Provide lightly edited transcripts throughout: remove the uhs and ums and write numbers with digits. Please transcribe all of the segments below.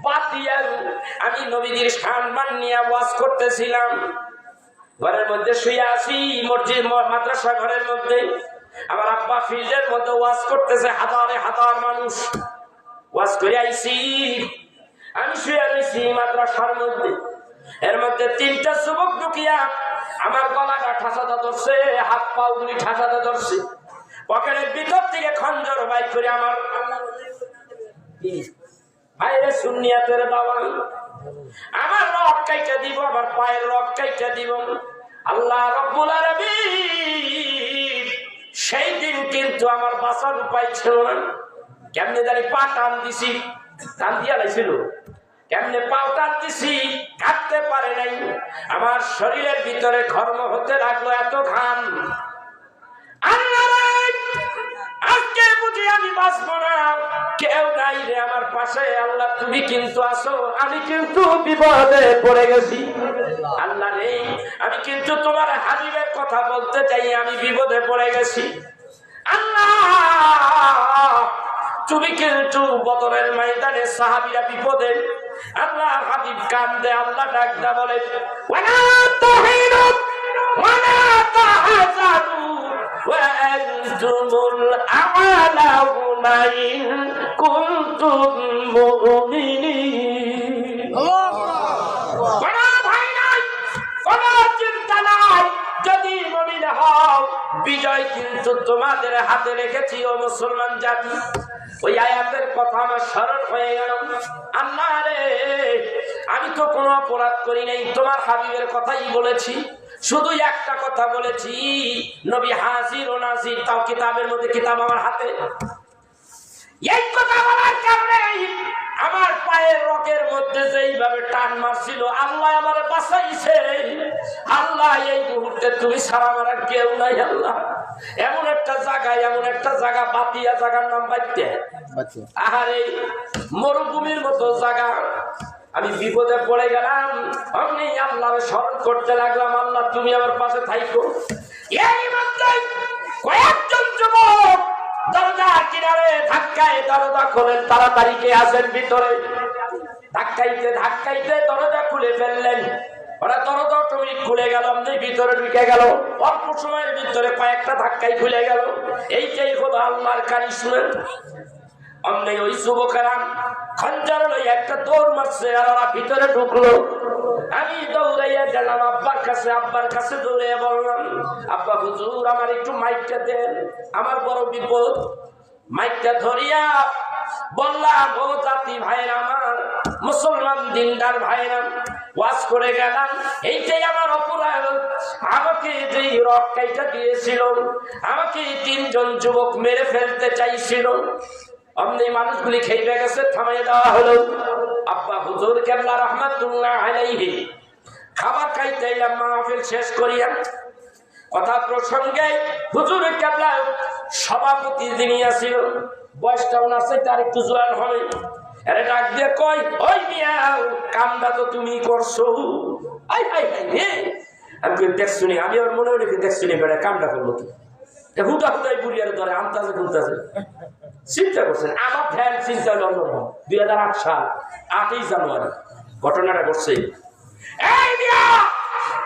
বাতিয়াল আমি নবীজির সম্মান নিয়ে ওয়াজ করতেছিলাম। ঘরের মধ্যে শুয়ে আছি, মসজিদ মাদ্রাসা ঘরের মধ্যে। আমার আব্বা ফিল্ডের মধ্যে ওয়াজ করতেছে, হাজারে হাজার মানুষ ওয়াজ করে আইছি। আমি শুয়ে রয়েছি মাদ্রাসার মধ্যে। এর মধ্যে তিনটা যুবক ঢুকিয়া আমার গলাটা ঠাসাতে ধরছে, হাত পা গুলি ঠাসাতে ধরছে। পকেটের ভিতর থেকে খঞ্জর বাইর করে আমার বাইরে সুন্নিয়াতের দাওয়া, আমার রক কাইটা দিব, আমার পায়ের রক কাইটা দিব। আল্লাহ রাব্বুল আলামিন সেই দিন কিন্তু আমার বাঁচার উপায় ছিল না। কেমনে জানি পা টান দিছি, টান দিয়া লাইছিল, কেমনে পাও টান দিছি, কাটতে পারে নাই। আমার শরীরের ভিতরে ঘর্ম হতে লাগলো, এত ঘাম। আজকে বুঝি আমি বাঁচবো না, কেউ নাই রে আমার পাশে। আল্লাহ তুমি কিন্তু আসো, আমি কিন্তু বিপদে পড়ে গেছি। আল্লাহ নেই, আমি কিন্তু তোমার হাবিবের কথা বলতে চাই, আমি বিপদে পড়ে গেছি। আল্লাহ তুমি কিন্তু বদরের ময়দানে সাহাবীরা বিপদে, আল্লাহ হাবিব কান্দে, আল্লাহ ডাকদা বলে ওয়ালা তাহিনু ওয়ালা তাহজানু ওয়া আনতুমুল আ'লাউনা ইন কুনতুম মুমিনিন। কোন ভয় নাই, কোন চিন্তা নাই, যদি মুমিন হও বিজয় কিন্তু তোমাদের হাতে রেখেছি ও মুসলমান জাতি। ওই আয়াতের কথা আমার স্মরণ হয়ে গেল। আল্লাহ রে, আমি তো কোনো অপরাধ করি নাই, তোমার হাবিবের কথাই বলেছি। শুধু একটা কথা বলেছি, নবী হাজির ও নাজির, তাও কিতাবের মধ্যে, কিতাব আমার হাতে। এই কথা বলার কারণে আমার পায়ের রকের মধ্যে যেইভাবে টান মারছিল, আল্লাহ আমার বাঁচাইছে। আল্লাহ এই মুহূর্তে তুমি ছাড়া আমার আর কেউ নাই। আল্লাহ এমন একটা জায়গা, বাতিয়া জায়গার নাম বাইতে, আহারে মরুভূমির মতো জায়গা। আমি বিপদে পড়ে গেলাম, আমি আল্লাহর স্মরণ করতে লাগলাম, আল্লাহ তুমি আমার পাশে থাইকো। এই মধ্যে কয়েকজন যুবক দরজা কিনারে ধাক্কায় দরজা খোলেন, তাড়াতাড়ি কে আসেন ভিতরে। ধাক্কাইতে ধাক্কাইতে দরজা খুলে ফেললেন। ওরা দরজা অটোমেটিক খুলে গেল, আমি ভিতরে ঢুকে গেল। অল্প সময়ের ভিতরে কয়েকটা ধাক্কাই খুলে গেল। এইটাই হলো আল্লাহর কারিশমা। অমনি ওই যুবকেরা খঞ্জর লইয়া একটা দৌড় মারছে, আর ওরা ভিতরে ঢুকলো। আমি দৌড়াইয়া গেলাম আব্বার কাছে। আব্বার কাছে দৌড়াইয়া বললাম, আব্বা হুজুর আমার একটু মাইকটা দেন, আমার বড় বিপদ। মাইকটা ধরিয়া বললাম, ও জাতি ভাইরা, আমার মুসলমান দিনদার ভাইরা, ওয়াজ করে গেলাম, এইটাই আমার অপরাধ। আমাকে যেই রক্ষাইটা দিয়েছিল, আমাকে তিনজন যুবক মেরে ফেলতে চাইছিল। অমনি মানুষগুলি খেয়ে গেছে, থামাই দেওয়া হলো। আব্বা হুজুর কেবলা রহমাতুল্লাহ আলাইহি খাবার খাইতে এলাম, মাহফিল শেষ করিয়া। কথা প্রসঙ্গে হুজুর কেবলা সভাপতি যিনি আছিল, বয়সটা ওনার চাইতে আর একটু জোয়ান হবে। আরে ডাক দিয়ে কই, ওই মিয়া কামটা তো তুমি করছো। আমি দেখছি, আমি ওর মনে রেখে দেখছি বেড়া কামটা করলো কি, হুদা হুদাই বুড়িয়ার ধরে আমতাছে ঘুরতেছে। চিন্তা করছেন, আমার ধ্যান চিন্তা হল অন্যরকম। 2008 সাল 8ই জানুয়ারি ঘটনাটা ঘটছে। এই মিয়া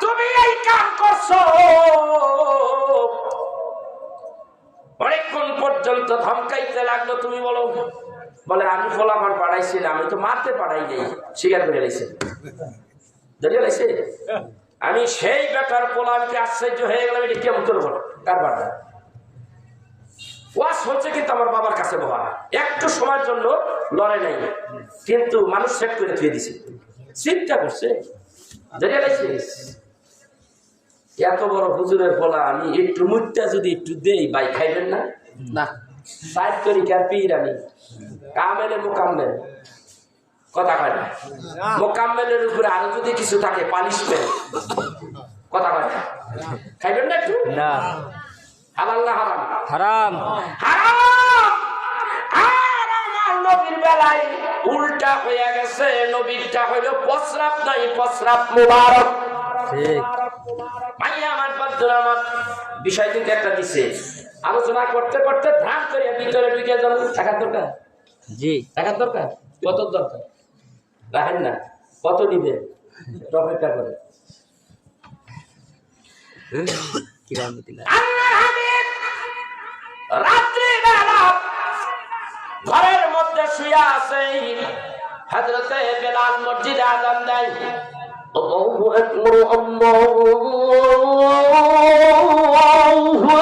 তুমি এই কাম করছো। অনেকক্ষণ পর্যন্ত ধমকাইতে লাগলো। তুমি বলো, বলে আমি ফলাফল পাঠাইছিলাম, আমি তো মারতে পাঠাই নেই, স্বীকার করে লাইছে, ধরিয়ে লাইছে। আমি সেই বেটার পোলামকে আশ্চর্য হয়ে গেলাম, এটা কেমন করে বলো কারবার। ওয়াজ হচ্ছে কিন্তু আমার বাবার কাছে বলা, একটু সময়ের জন্য লড়ে নাই, কিন্তু মানুষ সেট করে থুয়ে দিছে। চিন্তা করছে, ধরিয়ে লাইছে। এত বড় হুজুরের বলা, আমি একটু মুটটা যদি একটু দেই, ভাই খাইবেন না? না, সাইড করি কার পীর আমি, কামেলে মোকাম্মেল, কথা কয় না। মোকাম্মেলের উপরে আরো যদি কিছু থাকে পানিশমেন্ট, কথা কয় না। খাইবেন না একটু? না। হালাল না হারাম? হারাম। হারাম। আর আমার নবীর বেলায় উল্টা হয়ে গেছে। নবীরটা হইল প্রস্রাব নাই, প্রস্রাব মুবারক। ঠিক। আমার বন্ধুরা, আমার বিষয় কিন্তু একটা দিচ্ছে, আলোচনা করতে করতে ভ্রান্ত করিয়া ভিতরে ঢুকে যাবো। টাকার দরকার? জি। টাকার দরকার? কত দরকার? রাখেন না, কত দিবে অপেক্ষা করে। রাত্রিবেলা ঘরের মধ্যে শুয়ে আছে, হযরতে বেলাল মসজিদে আযান দেয়। আল্লাহু আকবার, আল্লাহু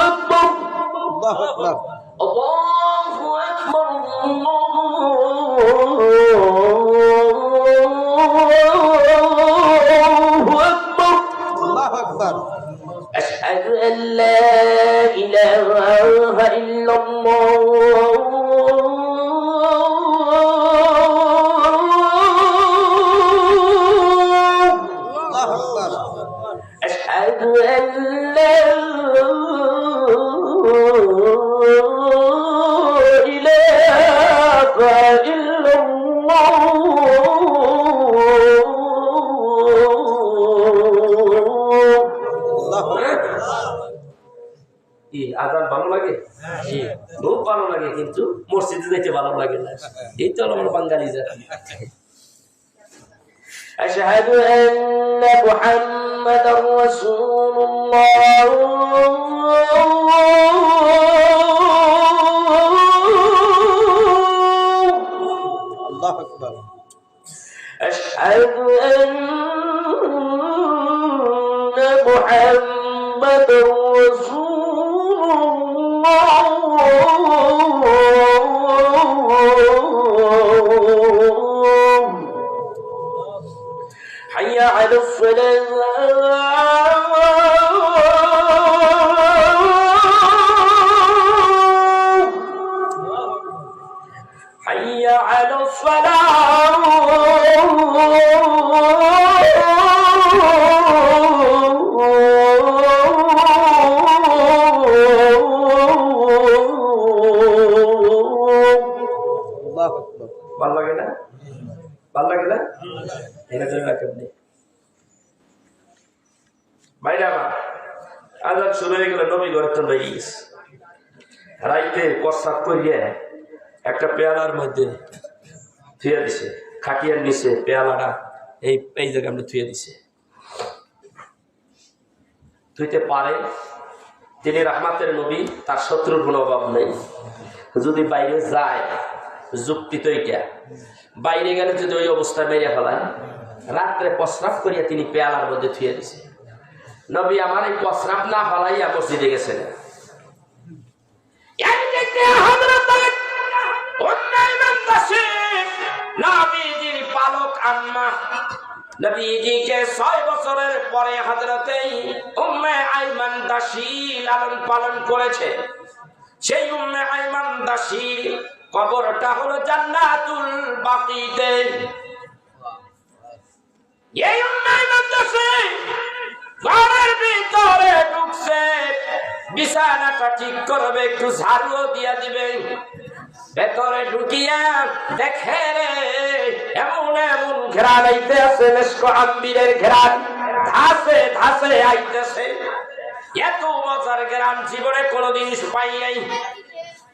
আকবার, আল্লাহু আকবার, আল্লাহু আকবার, আল্লাহু আকবার। আশহাদু আন লা ইলাহা ইল্লাল্লাহ আজান ভালো লাগে, খুব ভালো লাগে, কিন্তু মসজিদে যেতে ভালো লাগে না। এই তো আমার বাঙালি জাতি। আশহাদু আন্না মুহাম্মাদার রাসূলুল্লাহ আল্লাহু আকবার। আশহাদু আন্না মুহাম্মাদার حي على الصلاة حي على الصلاة ভালো লাগে না, ভালো লাগে না, এটা জন্য রাখেননি ভাইরা আমার। আজান শুরু হয়ে গেল, নবী ঘরে তো লেগে গেছে। রাইতে প্রস্রাব করিয়ে একটা পেয়ালার মধ্যে থুয়ে দিছে, খাটিয়ার নিচে পেয়ালাটা এই জায়গায় আমরা থুয়ে দিছে। থুইতে পারে, তিনি রাহমাতের নবী, তার শত্রুর কোনো অভাব নেই। যদি বাইরে যায়, যুক্তি তো এটা, বাইরে গেলে যদি ওই অবস্থায় মেরে ফেলায়, রাত্রে প্রস্রাব করিয়া তিনি পেয়ালার মধ্যে থুয়ে দিছে। নবী আমার এই প্রস্রাব না ফলাইয়া মসজিদে গেছেন। নবীজির পালক আম্মা, নবীজিকে 6 বছরের পরে হযরতে উম্মে আইমান দাসী লালন পালন করেছে। সেই উম্মে আইমান দাসীর কবরটা হলো জান্নাতুল বাকিতে। এই উম্মে আইমান দাসী ঘরের ভিতরে ঢুকছে, বিছানাটা ঠিক করবে, একটু ঝাড়ুও দিয়া দিবে। ভেতরে ঢুকিয়া দেখে রে এমন এমন ঘেরান আইতে আছে, মেশক আম্বিরের ঘেরান ধাসে ধাসে আইতেছে। এত মজার ঘেরান জীবনে কোনোদিন পাই নাই।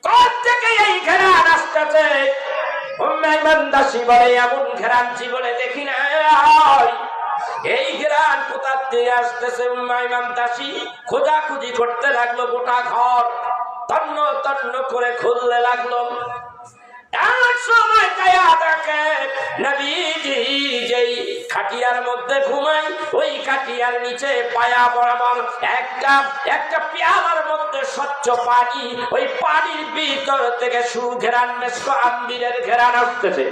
কোথা থেকে এই ঘেরান আসতেছে? উম্মে আইমান দাসী বলে এমন ঘেরান জীবনে দেখি না। এই ঘেরান কোথা থেকে আসতেছে? উম্মে আইমান দাসী খোঁজাখুঁজি করতে লাগলো, গোটা ঘর তন্ন তন্ন করে খুলতে লাগলো। এক সময় কায়া দেখে নবীজি যেই খাটিয়ার মধ্যে ঘুমায়, ওই খাটিয়ার নিচে পায়া বরাবর একটা পেয়ালার মধ্যে স্বচ্ছ পানি, ওই পানির ভিতর থেকে সুঘেরান মেশক আম্বিরের ঘেরান আসতেছে।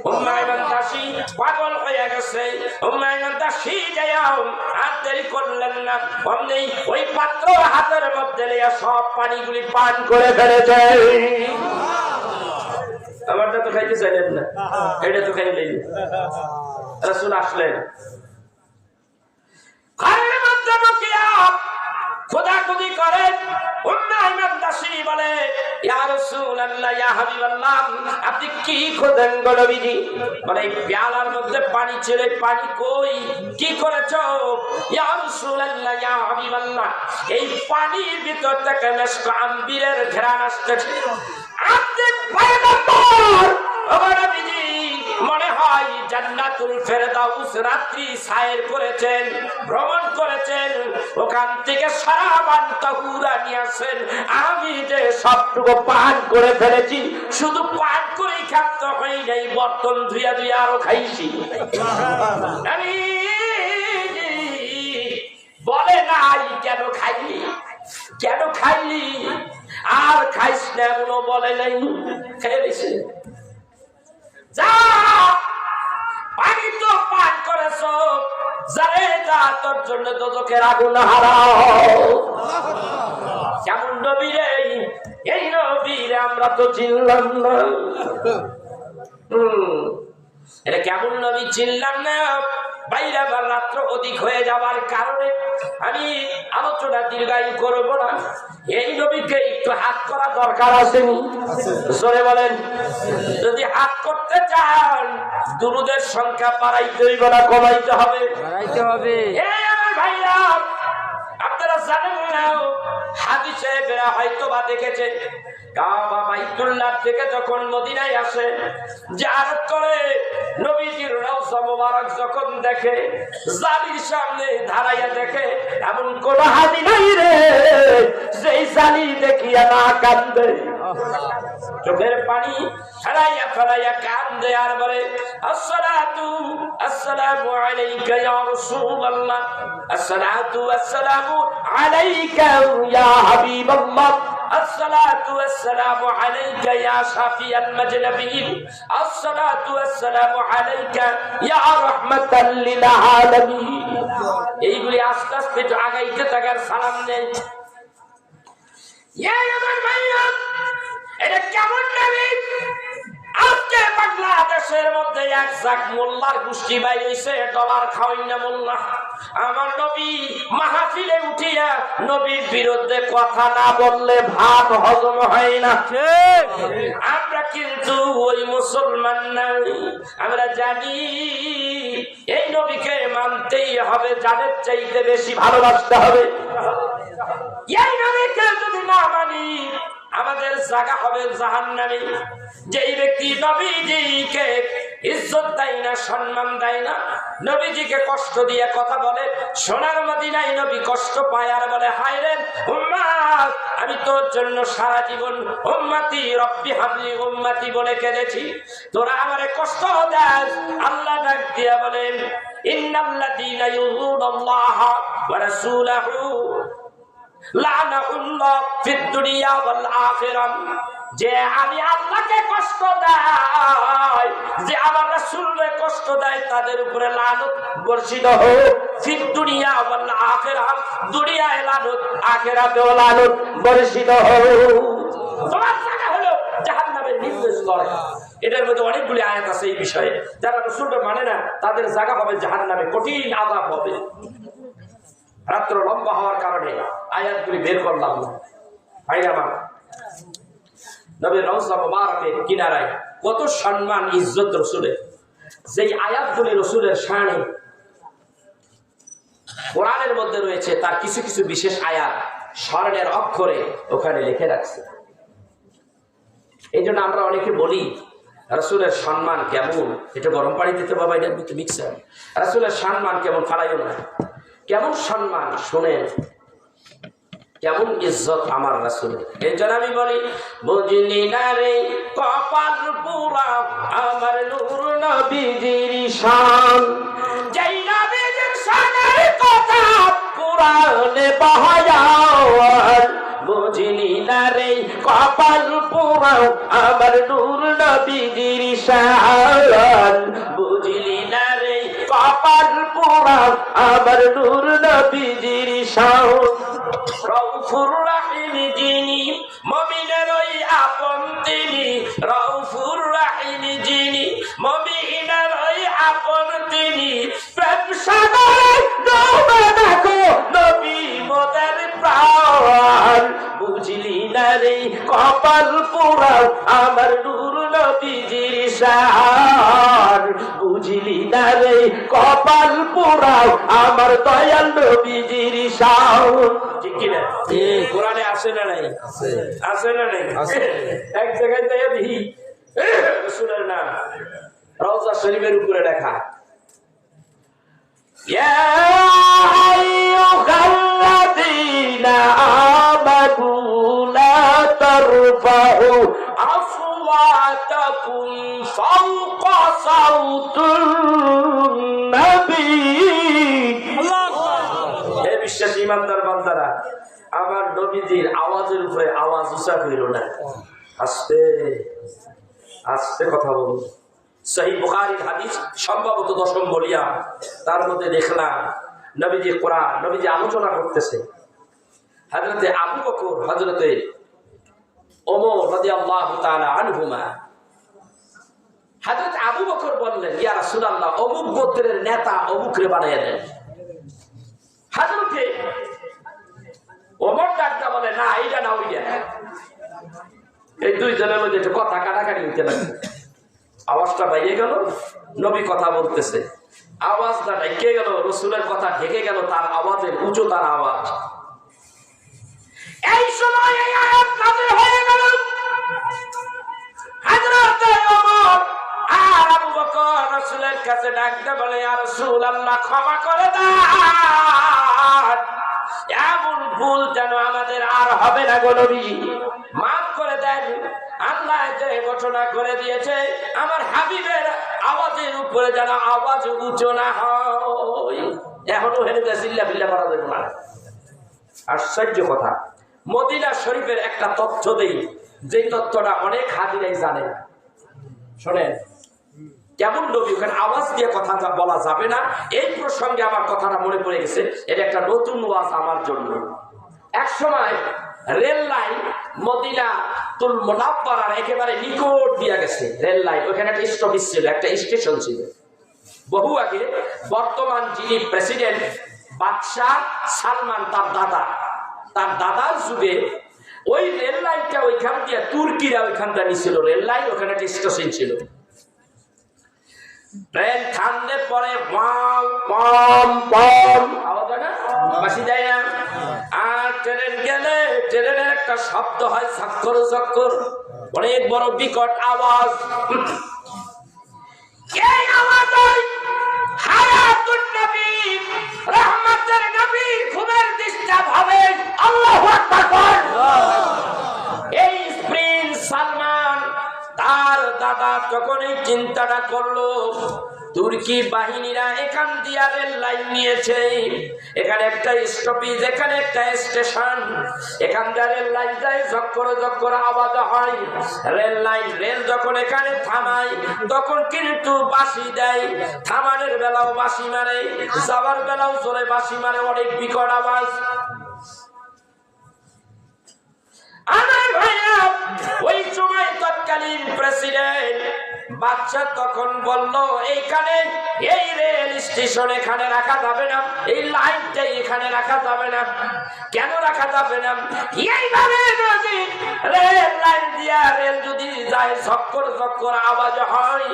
উম্মে আইমান দাসী পাগল হয়ে গেছে। উম্মে আইমান দাসী যাও আর দেরি করলেন না, অমনি ওই পাত্র হাতের মধ্যে নিয়ে সব পানিগুলি পান করে ফেলেছে। আমারটা তো খাইতে চাইলেন না, এটা তো খাইলেন। রাসূল আসলেন, ঘরের মধ্যে ঢুকিয়া খোদাখুদি করেন। উম্মে আইমান দাসী বলে, ইয়া রাসূলুল্লাহ, ইয়া হাবিবাল্লাহ, আপনি কি খোঁজেন গো নবীজি? বলে এই পেয়ালার মধ্যে পানি ছিল, পানি কই, কি করেছো? ইয়া রাসূলুল্লাহ, ইয়া হাবিবাল্লাহ, এই পানির ভিতর থেকে মেশক আম্বিরের ঘ্রাণ আসতেছে। আপনি পয়গম্বর, ও নবীজি মনে হয় জান্নাতুল ফেরদাউস রাত্রি সায়ের করেছেন, ভ্রমণ করেছেন, ওখান থেকে সারাবান তাহুরা নিয়ে আসেন। আমি যে সবটুকু পান করে ফেলেছি, শুধু পান করেই খাদ্য হয় নাই, বর্তন ধুইয়া ধুইয়া আরো খাইছি। আমি বলে নাই কেন খাইলি, কেন খাইলি, আর খাইস না এমন বলে নাই, খেয়ে দিছে। যা পানি তো পান করেছ, যারে যা তোর জন্য দোজখের আগুন হারাও। কেমন নবী রে, এই নবীর আমরা তো চিনলাম না। এটা কেমন নবী চিনলাম না, বাইরে আবার রাত্র অধিক হয়ে যাওয়ার কারণে আমি আলোচনা দীর্ঘায়ু করবো না। এই নবীকে একটু হাত করা দরকার আসেনি? জোরে বলেন। যদি হাত করতে চান দুরুদের সংখ্যা বাড়াইতে হইবে না কমাইতে হবে? বাড়াইতে হবে। এই আমার ভাইরা, আপনারা জানেন না, হাদিসে বেরা হয়তো বা দেখেছে, কাবা বাইতুল্লাহ থেকে যখন মদিনায় আসে, জিয়ারত করে, নবীজির রওজা মোবারক যখন দেখে, জালির সামনে দাঁড়াইয়া দেখে, এমন কোন হাদি নাই রে যেই জালি দেখিয়া না কান্দে। চোখের পানি ফেলাইয়া ফেলাইয়া কান্দে আর বলে, আসসালাতু আসসালামু আলাইকা ইয়া রাসূলুল্লাহ, আসসালাতু আসসালামু আলাইকা ইয়া হাবিবাল্লাহ, আসসালাতু আসসালামু আলাইকা ইয়া শাফিয়াল মাজনবিয়িন, আসসালাতু আসসালামু আলাইকা ইয়া রাহমাতাল লিল আলামিন। এইগুলি আস্তে আস্তে একটু আগাইতে থাকার সালাম নেই। আমার ভাইরা, এটা কেমন নবী? আজকে বাংলাদেশের মধ্যে এক জাক মোল্লার গোষ্ঠী বাইর হইছে, ডলার খাওয়াই না মোল্লা। আমার নবী মাহফিলে উঠিয়া নবীর বিরুদ্ধে কথা না বললে ভাত হজম হয় না। আমরা কিন্তু ওই মুসলমান নাই, আমরা জানি এই নবীকে মানতেই হবে, জানের চাইতে বেশি ভালোবাসতে হবে। এই নবীকে যদি না মানি আমাদের জায়গা হবে জাহান্নামে। যেই ব্যক্তি নবীজিকে ইজ্জত দেয় না, সম্মান দেয় না, নবীজিকে কষ্ট দিয়ে কথা বলে, সোনার মদিনায় নবী কষ্ট পায় আর বলে, হায় রে উম্মত, আমি তোর জন্য সারা জীবন উম্মতি রব্বি হাবলি উম্মতি বলে কেঁদেছি, তোরা আমারে কষ্ট দেস। আল্লাহ ডাক দিয়া বলেন, ইন্নাল্লাযীনা ইউযুনাল্লাহা ওয়া রাসূলাহু লানাহুল্লাহ ফিদ দুনিয়া ওয়াল আখিরাহ। যে আমি আল্লাহকে কষ্ট দেয়, যে আমার রাসূলকে কষ্ট দেয়, তাদের উপরে লানত বর্ষিত হোক। ফিদ দুনিয়া ওয়াল আখিরাহ, দুনিয়ায় লানত, আখিরাতেও লানত বর্ষিত হোক। তোমার জায়গা হলো জাহান্নামের নির্দেশ করে। এটার মধ্যে অনেকগুলি আয়াত আছে এই বিষয়ে। যারা রাসূলকে মানে না তাদের জায়গা হবে জাহান্নামে, কঠিন আযাব হবে। রাত্র লম্বা হওয়ার কারণে আয়াতগুলি বের করলাম না। ভাই আমার, নবীর রওজা মুবারকের কিনারায় কত সম্মান ইজ্জত রসুলের। যেই আয়াতগুলি রসুলের শানে কোরআনের মধ্যে রয়েছে, তার কিছু কিছু বিশেষ আয়াত স্বর্ণের অক্ষরে ওখানে লিখে রাখছে। এই জন্য আমরা অনেকে বলি রাসূলের সম্মান কেমন, এটা গরম পানি দিতে বাবা, এটা মিক্সার। রাসূলের সম্মান কেমন ফালাইও না, কেমন সম্মান শোনেন, কেমন ইজ্জত আমার রাসূলের। এই জন্য আমি বলি, বুঝলি না রে কপাল পুরা আমার নূর নবীজির শান, যেই নবীজির শানের কথা কোরআনে বহায়ার। বুঝলি না রে কপাল পুরা আমার নূর নবীজির শান, বুঝলি না রে কপাল পুরা আমার নূর নবীজির শান। রউফুর রাহিম যিনি, মুমিনের ওই আপন তিনি, রউফুর রাহিম যিনি, মুমিনের ওই আপন তিনি, প্রেম সাগরে ডুবে দেখো নবী মোদের প্রাণ। বুঝলি না রে কপাল পোড়া আমার নূর নবীজির শান, বুঝলি না রে কপাল পোড়া আমার দয়াল নবীজির শান। ঠিক কিনা? কোরআনে আছে না নাই? আছে না নাই? এক জায়গায় দেখি রাসূলের নাম রওজা শরীফের উপরে লেখা ইয়া আইয়ুহাল্লাযীনা আমানু লা তারফাউ আসওয়াতাকুম ফাওকা সাওতুন নবী। হে বিশ্বাসী ইমানদার বান্দারা, আমার নবীজির আওয়াজের উপরে আওয়াজ উঁচা কইরো না, আস্তে আস্তে কথা বলুন। সহিহ বুখারীর হাদিস, সম্ভবত 10ম ভলিউম, তার মধ্যে দেখলাম নবীজি কোরআন, নবীজি আলোচনা করতেছে। হযরতে আবু বকর, হযরতে ওমর রাদিয়াল্লাহু তাআলা আনহুমা। হযরত আবু বকর বললেন, ইয়া রাসূলুল্লাহ, অমুক গোত্রের নেতা অমুকরে বানাইয়া দেন। হযরতে ওমর ডাকটা বলে, না এইটা না ওইটা। এই দুইজনের মধ্যে একটু কথা কাটাকাটি হইতে লাগবে। আওয়াজটা বাইরে গেল, নবী কথা বলতেছে, আওয়াজটা ঢেকে গেল, রাসূলের কথা ঢেকে গেল তার আওয়াজের উচ্চতার আওয়াজ। এই সময় এই আয়াত নাযিল হয়ে গেল। হযরত ওমর আর আবু বকর রাসূলের কাছে ডাকতে বলে, ইয়া রাসূলুল্লাহ, ক্ষমা করে দেন, এমন ভুল যেন আমাদের আর হবে না গো নবী, মাফ করে দেন। আল্লাহ যে ঘোষণা করে দিয়েছে আমার হাবিবের আওয়াজের উপরে যেন আওয়াজ উঁচু না হয়। এখনো হেরে চিল্লা বিল্লা করা যাবে না। আশ্চর্য কথা, মদিনা শরীফের একটা তথ্য দেই, যে তথ্যটা অনেক হাজিরাই জানে না। শোনেন, কেমন নবী, ওখানে আওয়াজ দিয়ে কথা বলা যাবে না। এই প্রসঙ্গে আমার কথাটা মনে পড়ে গেছে, এটা একটা নতুন ওয়াজ আমার জন্য। এক সময় রেল লাইন মদিনাতুল মুনাওয়ারার একেবারে নিকট দিয়া গেছে রেল লাইন, ওখানে একটা স্টপেজ ছিল, একটা স্টেশন ছিল বহু আগে। বর্তমান যিনি প্রেসিডেন্ট বাদশাহ সালমান, তার দাদার যুগে ওই রেল লাইনটা ওইখান দিয়ে তুর্কিরা ওইখানটা নিছিল রেল লাইন, ওখানে একটা স্টেশন ছিল। ট্রেন থামলে পরে আওয়াজ হয় না, বাঁশি দেয় না, আর ট্রেন গেলে ট্রেনের একটা শব্দ হয়, ঝক্কর ঝক্কর, অনেক বড় বিকট আওয়াজ। এই আওয়াজ হায়াতুন নবী, রহমতের নবী ঘুমের ডিস্টার্ব হবে। আল্লাহু আকবার। এই প্রিন্স সালমান তার দাদা যখন এই চিন্তাটা করলো, তুর্কি বাহিনীরা এখান দিয়া রেল লাইন নিয়েছে, এখানে একটা স্টপেজ, এখানে একটা স্টেশন, এখান দিয়ে রেল লাইন যায়, ঝক্কর ঝক্কর আওয়াজ হয়। রেল যখন এখানে থামায় তখন কিন্তু বাঁশি দেয়, থামানোর বেলাও বাঁশি মারে, যাবার বেলাও জোরে বাঁশি মারে, অনেক বিকট আওয়াজ। আমার ভাইয়া, ওই সময় তৎকালীন প্রেসিডেন্ট বাদশা তখন বলল, এইখানে এই রেল স্টেশন এখানে রাখা যাবে না, এই লাইনটা এখানে রাখা যাবে না। কেন রাখা যাবে না? এইভাবে যদি রেল লাইন দিয়া রেল যদি যায়, ঝক্কর ঝক্কর আওয়াজ হয়,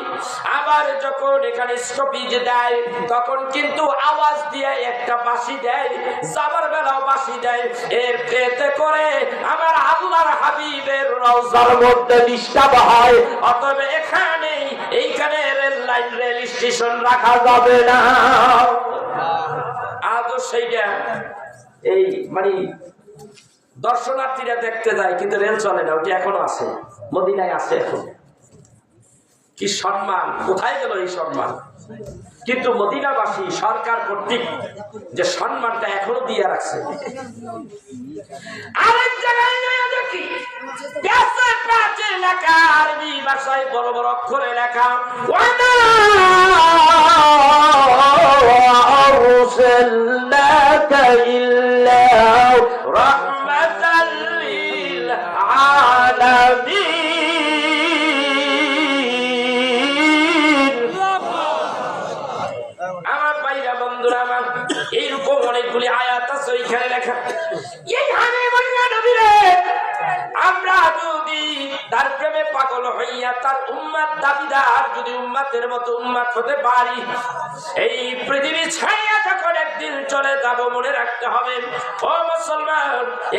আবার যখন এখানে স্টপেজ দেয় তখন কিন্তু আওয়াজ দিয়ে একটা বাঁশি দেয়, যাবার বেলাও বাঁশি দেয়। এর এতে করে আমার আল্লাহর হাবিবের রওজার মধ্যে ডিস্টার্ব হয়। অতএব এইখানে রেল লাইন, রেল স্টেশন রাখা যাবে না। আজও সেইটা এই মানে দর্শনার্থীরা দেখতে যায়, কিন্তু রেল চলে না, ওটি এখনো আছে, মদিনায় আছে এখন। কি সম্মান, কোথায় গেল এই সম্মান? কিন্তু মদিনাবাসী সরকার কর্তৃক যে সম্মানটা এখনো দিয়ে রাখছে। আরেক জায়গায় দেখি লেখা, আরবি ভাষায় বড় বড় অক্ষরে লেখা, রাহমাতাল লিল আলামিন। আমার ভাইরা, বন্ধুরা আমার, এইরকম অনেকগুলি আয়াত আছে ওইখানে লেখা। এই আমরা যদি তার প্রেমে পাগল হইয়া তার উম্মাত দাবিদার যদি উম্মাতের মতো উম্মাত হতে পারি, এই পৃথিবী ছাড়িয়া যখন একদিন চলে যাব মনে রাখতে হবে ও মুসলমান,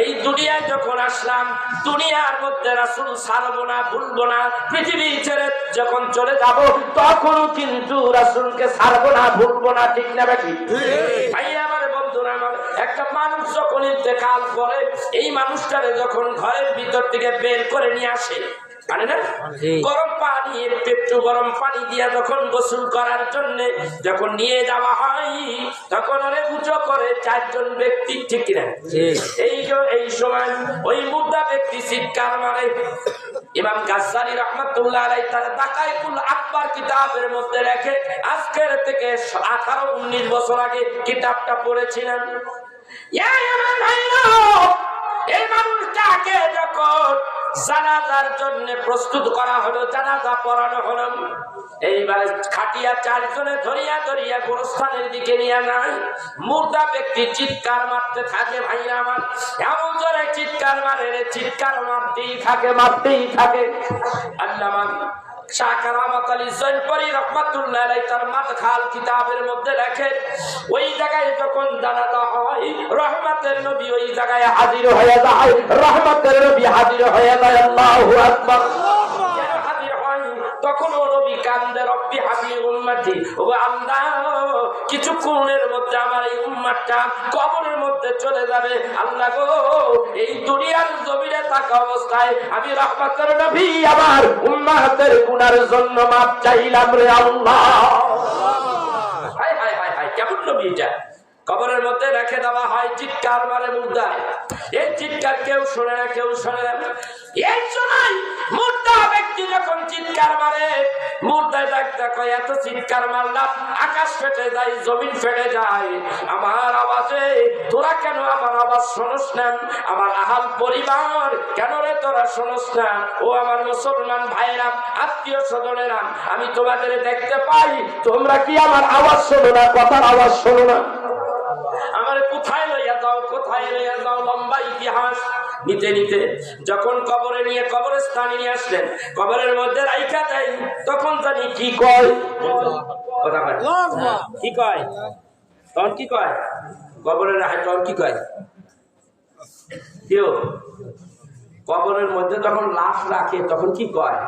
এই দুনিয়ায় যখন আসলাম দুনিয়ার মধ্যে রাসূল ছাড়বো না, ভুলবো না। পৃথিবী ছেড়ে যখন চলে যাব তখনও কিন্তু রাসূলকে ছাড়বো না, ভুলবো না। ঠিক না বেশি? ভাই আমার বন্ধুরা আমার, একটা মানুষ যখন ইন্তেকাল করে এই মানুষটারে যখন ঘরের ভিতর থেকে বের করে নিয়ে আসে, মানে না গরম পানি, একটু গরম পানি দিয়া যখন গোসল করার জন্য যখন নিয়ে যাওয়া হয় তখন অনেক উঁচু করে চারজন ব্যক্তি, ঠিক কিনা? এই সময় ওই মুর্দা ব্যক্তি চিৎকার মারে। ইমাম গাজ্জালী রাহমাতুল্লাহ আলাইহি তার দাকায়েকুল আকবার কিতাবের মধ্যে লেখে, আজকের থেকে 18-19 বছর আগে কিতাবটা পড়েছিলাম। এই মানুষটাকে যখন জানাজার জন্য প্রস্তুত করা হলো, জানাজা পড়ানো হলো, এইবারে খাটিয়া চারজনে ধরিয়া ধরিয়া গোরস্থানের দিকে নিয়ে যায়। মুর্দা ব্যক্তি চিৎকার মারতে থাকে। ভাইরা আমার, এমন জোরে চিৎকার মারে, চিৎকার মারতেই থাকে, মারতেই থাকে। আল্লামা শাহ কারামাত আলী জয়পুরি রাহমাতুল্লাহ আলাইহি তার মাদখাল কিতাবের মধ্যে লেখে, ওই জায়গায় যখন জানাজা হয় রহমতের নবী ওই জায়গায় হাজির হয়ে যায়, রহমতের নবী হাজির হয়ে যায়। আল্লাহু আকবার। হাজির হয় তখন নবী কান্দে, রব্বি হাবি উম্মতি, ও আল্লাহ কিছুক্ষণের মধ্যে আমার এই উম্মতটা কবরের মধ্যে চলে যাবে। আল্লাহ গো, এই দুনিয়ার জমিনে থাকা অবস্থায় আমি রহমতের নবী আমার উম্মতের গুনার জন্য মাপ চাইলাম রে আল্লাহ। হায় হায় হায় হায়, কেমন নবী এটা! কবরের মধ্যে রেখে দেওয়া হয়, চিৎকার মারে মুর্দা। এই চিৎকার কেউ শোনে না, কেউ শোনে না। এই সময় মুর্দা ব্যক্তি যখন চিৎকার মারে, মুর্দায় ডাকতে কয়, এত চিৎকার মারলাম আকাশ ফেটে যায়, জমিন ফেটে যায় আমার আওয়াজে, তোরা কেন আমার আওয়াজ শোনস না? আমার আহাল পরিবার কেন রে তোরা শোনস না? ও আমার মুসলমান ভাইরা, আত্মীয় স্বজনেরা, আমি তোমাদের দেখতে পাই, তোমরা কি আমার আওয়াজ শোনো না, কথার আওয়াজ শোনো না? আমার কোথায় লইয়া যাও, কোথায় লইয়া যাও? লম্বা ইতিহাস নিতে নিতে যখন কবরে নিয়ে কবরস্থানে নিয়ে আসলেন, কবরের মধ্যে রাইখা দেয়, তখন জানি কি কয়, কথা কয় কি কয়, তখন কি কয়, কবরের রাখে তখন কি কয়, কেউ কবরের মধ্যে যখন লাশ রাখে তখন কি কয়,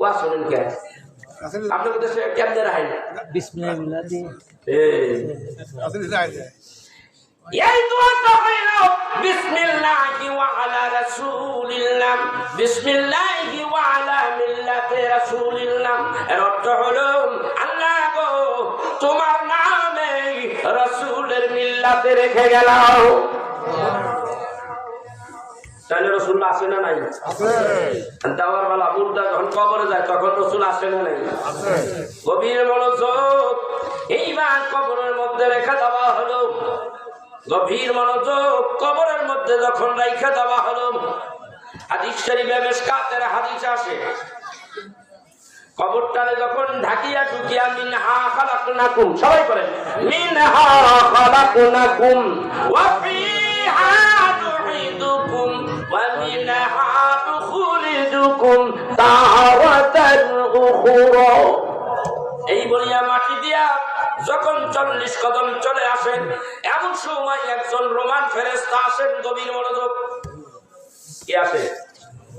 ওয়া শোনেন কে আপনাদের দেশে কেমনে রাখেন? বিসমিল্লাহ দি এই দোয়াটা হইলো বিসমিল্লাহি ওয়া আলা রাসূলিল্লাহ, বিসমিল্লাহি ওয়া আলা মিল্লাতি রাসূলিল্লাহ। এর অর্থ হলো, আল্লাহ গো, তোমার নামে রাসূলের মিল্লাতে রেখে গেলাম। তাহলে রসুল আসে না নাই? দেওয়ার বেলা মুর্দা যখন কবরে যায় তখন রসুল আসে না নাই? গভীর মনোযোগ। এইবার কবরের মধ্যে রেখে দেওয়া হলো, গভীর মনোযোগ। কবরের মধ্যে যখন রেখে দেওয়া হলো, হাদিস শরীফে মিশকাতের হাদিস আসে, কবরটারে যখন ঢাকিয়া ঢুকিয়া মিনহা খালাকনাকুম, সবাই করেন মিনহা খালাকনাকুম ওয়া ফিহা নুঈদুকুম ওয়া মিনহা নুখরিজুকুম তারাতান উখরা। এই বলিয়া মাটি দিয়া যখন 40 কদম চলে আসেন, এমন সময় একজন রোমান ফেরেশতা আসেন। গভীর মনোযোগ। কি আসে?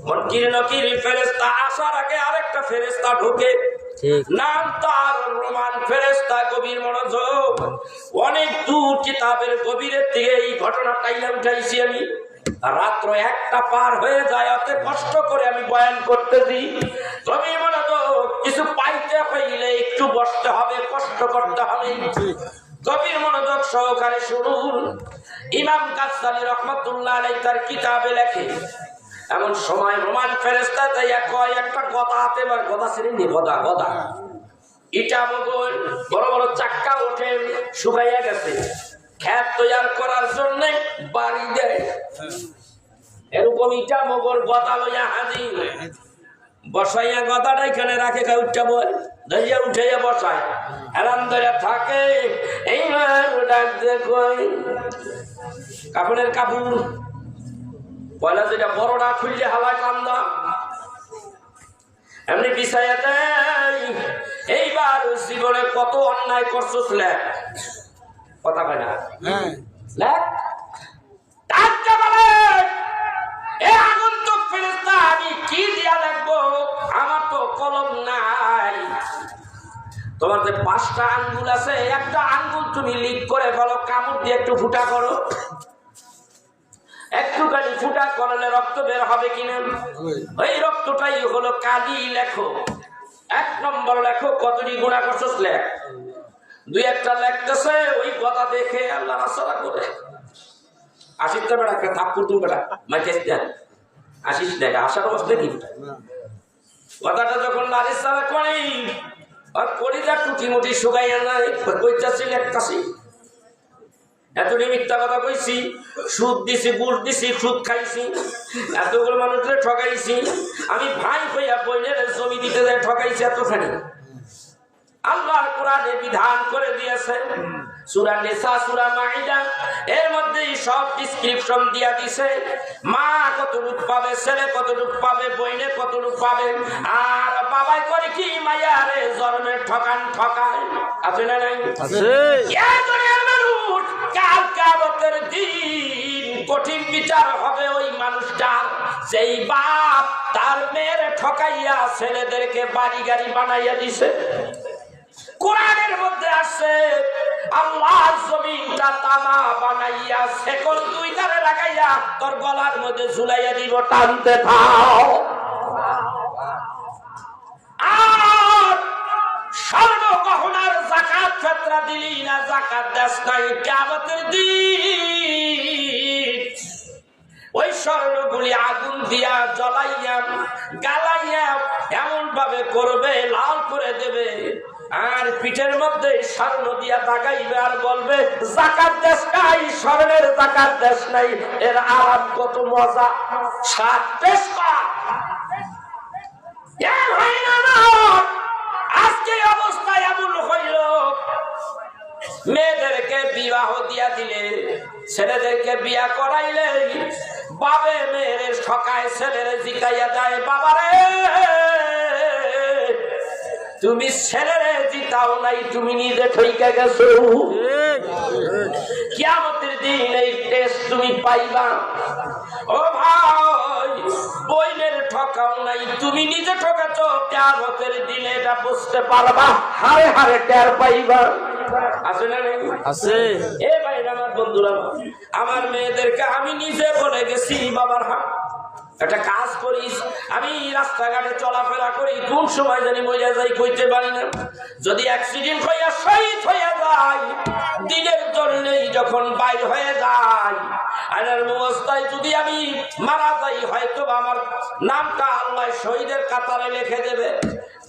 মনকির নকির ফেরেশতা আসার আগে আরেকটা ফেরেশতা ঢোকে, নাম তার রোমান ফেরেশতা। গভীর মনোযোগ। অনেক দূর কিতাবের গভীরের থেকে এই ঘটনাটাই উঠাইছি আমি। রাত্র 1টা পার হয়ে যায়, অত কষ্ট করে আমি বয়ান করতেছি। গভীর মনোযোগ। কিছু পাইতে হইলে একটু বসতে হবে, কষ্ট করতে হবে। গভীর মনোযোগ সহকারে শুনুন। ইমাম গাজ্জালী রাহমাতুল্লাহ আলাইহি তার কিতাবে লেখে, এমন সময় রোমান ফেরেশতা যাইয়া কয়, একটা গদা হাতে, গদা ছিলেন, গদা গদা ইটা মগর বড় বড় চাক্কা ওঠে, শুকাইয়া গেছে, খেত তৈয়ার করার জন্য বাড়ি দেয়। এরকম ইটা মগর গদা লইয়া হাজির, বসাইয়া গদাটা এখানে রাখে, উঠা বল ধরিয়া উঠাইয়া বসায়, হেরান ধরে থাকে। এইবার ডাক কয়, কাপড়ের কাপড় পয়লা যেটা বড়টা খুললে হালা কান্দা, এমনি বিছাইয়া দেয়। এইবার জীবনে কত অন্যায় করছো লেখ, কথা কয় না লেখ। ডাকতে বলে এ আগন্তুক ফেরেশতা, আমি কি দিয়া লিখবো? আমার তো কলম নাই। তোমার যে 5টা আঙ্গুল আছে, একটা আঙ্গুল তুমি লিক করে বলো, কামড় দিয়ে একটু ফুটা করো। একটুখানি ফুটা করলে রক্ত বের হবে কিনা? ওই রক্তটাই হলো কালি। লেখো 1 নম্বর লেখো, কতটি গুণা করছস লেখ। 2-1টা লেখতেছে, ওই কথা দেখে আল্লাহ রাসূল করে আসিস তো বেড়া, একটা থাপ্পড় তুমি বেড়া মাইকেস দেন আসিস দেখা আসার অবস্থা কি? কথাটা যখন নারিস সারা করি আর কলিজা টুটি মুটি শুকাইয়া নাই, কইতাছি লেখতাছি। এতটি মিথ্যা কথা কইছি, সুদ দিছি, গুড় দিছি, সুদ খাইছি, এতগুলো মানুষকে ঠকাইছি। আমি ভাই হইয়া বইনের জমি দিতে যায় ঠকাইছি এতখানি। আল্লাহর কোরআনে বিধান করে দিয়েছে, সূরা নিসা, সূরা মাইদা, এর মধ্যে সব ডেসক্রিপশন দিয়া দিছে। মা কতটুক পাবে, ছেলে কতটুক পাবে, বইনে কতটুক পাবে। আর বাবাই করে কি মাইয়ারে জন্মে ঠকান ঠকায়। আছে না নাই? আছে। এই দুনিয়ার মানুষ কাল কিয়ামতের দিন কঠিন বিচার হবে ওই মানুষটার, যেই বাপ তার মেয়ের ঠকাইয়া ছেলেদেরকে বাড়ি গাড়ি বানাইয়া দিছে। কোরআনের মধ্যে আছে আল্লাহ জমিনটা তামা বানাইয়া সেকল 2টারে লাগাইয়া তোর গলার মধ্যে ঝুলাইয়া দিব, টানতে থাও। আর স্বর্ণ গহনার যাকাত ফিতরা দিলি না, যাকাত দেস নাই, কিয়ামতের দিন ওই স্বর্ণগুলি আগুন দিয়া জ্বলাইয়া গালাইয়া এমন ভাবে করবে, লাল করে দেবে। আর পিঠের মধ্যে স্বর্ণ দিয়া দাগাইবে আর বলবে যাকাত দেশ নাই, স্বর্ণের যাকাত দেশ নাই। এর আরাম কত মজা, স্বাদ পেশ কর। আজকে অবস্থায় এমন হইল, মেয়েদেরকে বিবাহ দিয়া দিলে, ছেলেদেরকে বিয়া করাইলে বাবে মেয়ের ঠকায়, ছেলের জিকাইয়া দেয়, বাবারে তুমি ছেলেরে জিতাও নাই, তুমি নিজে ঠইকা গেছো। কিয়ামতের দিন এই টেস্ট তুমি পাইবা। ও ভাই, বইনের ঠকাও নাই, তুমি নিজে ঠকাছো, কিয়ামতের দিনে এটা বুঝতে পারবা, হারে হারে টের পাইবা। আছে না নাই? আছে। এ ভাই আমার বন্ধুরা, আমার মেয়েদেরকে আমি নিজে বলে গেছি, বাবার হাত একটা কাজ করিস। আমি রাস্তাঘাটে চলাফেরা করি, কোন সময় জানি মরে যাই কইতে পারি না। যদি অ্যাক্সিডেন্ট হইয়া শহীদ হইয়া যায়, দিনের জন্যই যখন বাইর হয়ে যায়, আইনের অবস্থায় যদি আমি মারা যাই, হয়তো আমার নামটা আল্লাহ শহীদের কাতারে লিখে দেবে।